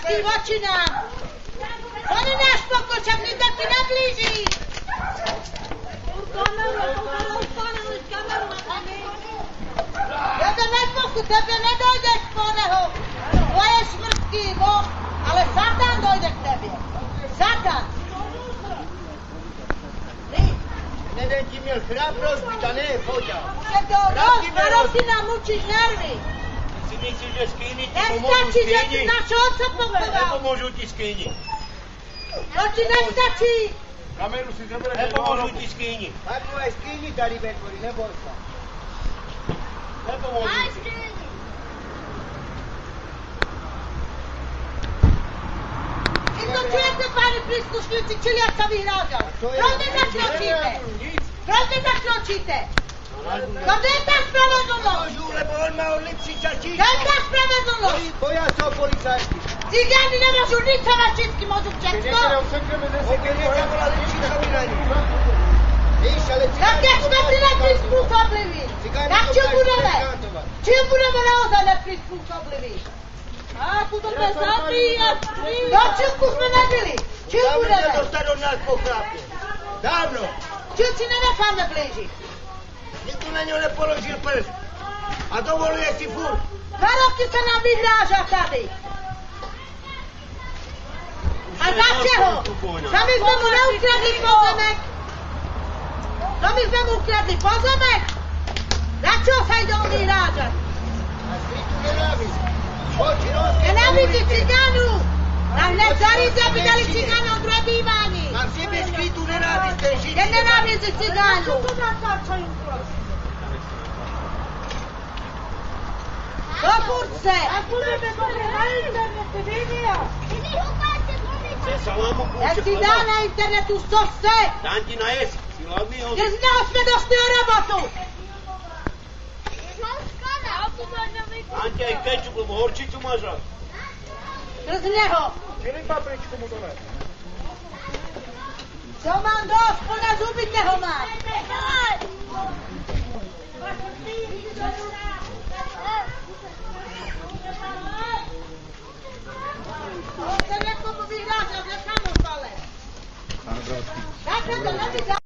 Ty voči nám! To nenáš pokoj, však nikto ti neblíži! Tebe nepokoj, tebe nedojdeš po neho! Tvoje smrtky, Boh, ale Satan dojde k tebe! Satan! Jeden ti měl chráp rozbít a ne foťa. Je to rok si nám učíš nervy! Si myslíš, že skýni ti pomôžu Nestačí, že skýni? ti našho otca pokoval! Nepomôžu ti skýni. To ti nestačí! Kameru si zoberieš. Nepomôžu ti skýni. Takové skýni tady vetvorí, neboj sa. Nepomôžu ti. Isto čujete, páni príslušníci, čili ja sa vyhrážam. Proč nezakročíte? Proč nezakročíte? To kde je tá spravedlnosť? Pomôžu, lebo on má lepší čačí. Kde je tá spravedlnosť? Boja sa o policajti. Cigáni nemôžu nič a vačinsky môžu všetko. Okej, zavolali Číkovi na ňu. Víš, ale Tak keď sme si neprispôsobliví, tak čím budeme naozaj neprispôsobliví? A budeme zabíjať. Do čilku sme nebyli. Čím Dávno budeme? sa dostať od nás po chrápke. Dávno. Čím si nenecháme blížiť. Nikto na ňo nepoložil prst. A dovoluje si furt. 2 roky sa nám vyhráža tady. A za čeho? Za my sme mu neukradli pozemek? Za my sme mu ukradli pozemek? Za čo sa ide on vyhrážať? A ty tu nenávisť. Poči rozkej. Nenávidí cigánu! Nám hneď zaríci, aby dali cigánom druhé bývání. Mám v sebe skrytú nenávisť, ten žid. Je nenávidí cigánu. Do furtce! A budeme dobre na internete, vidia? Chce sa vám Ja si dá na internetu, co chce! Dám ti na jesť. Si hladný on. Že z neho sme došli o robotu! Dám ti aj kečup, lebo horčicu máš rád. Z neho! Čili papričku mu dole. Čo mám dosť, plná zubitého mám! On sa niekomu vyhráža, že samopale! Tak to nevyhráža!